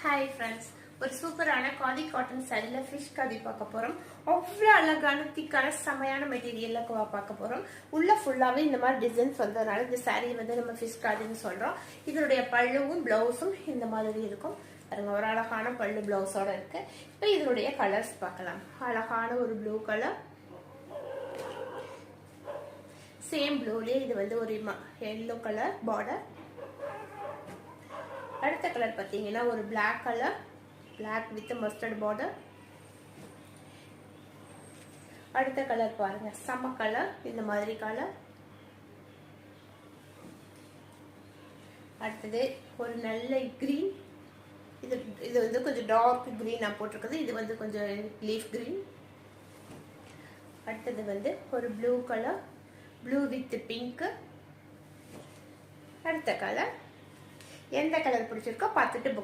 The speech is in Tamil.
ஹாய் ஃப்ரெண்ட்ஸ், ஒரு சூப்பரான காதி காட்டன் சாரியில ஃபிஷ் கதி பார்க்க போறோம். அவ்வளோ அழகான திக்கான செமையான மெட்டீரியல்ல பார்க்க போறோம். உள்ள ஃபுல்லாவே இந்த மாதிரி டிசைன்ஸ் வந்ததுனால இந்த சாரி வந்து நம்ம ஃபிஷ் காதின்னு சொல்றோம். இதனுடைய பல்லுவும் பிளவுஸும் இந்த மாதிரி இருக்கும். பாருங்க, ஒரு அழகான பல்லு பிளவுஸோட இருக்கு. இப்போ இதனுடைய கலர்ஸ் பார்க்கலாம். அழகான ஒரு ப்ளூ கலர், சேம் ப்ளூலயே இது வந்து ஒரு எல்லோ கலர் பார்டர். அடுத்த கலர் பார்த்தீங்கன்னா ஒரு black colour, black with mustard border. அடுத்த கலர் பாருங்க, சம கலர், இந்த மாதிரி கலர். அடுத்தது ஒரு நல்ல கிரீன், இது வந்து கொஞ்சம் டார்க் கிரீன் நான் போட்டிருக்கிறது. இது வந்து கொஞ்சம் லீஃப் கிரீன். அடுத்தது வந்து ஒரு blue colour, blue with pink. அடுத்த கலர், எந்த கலர் பிடிச்சிருக்கோ பார்த்துட்டு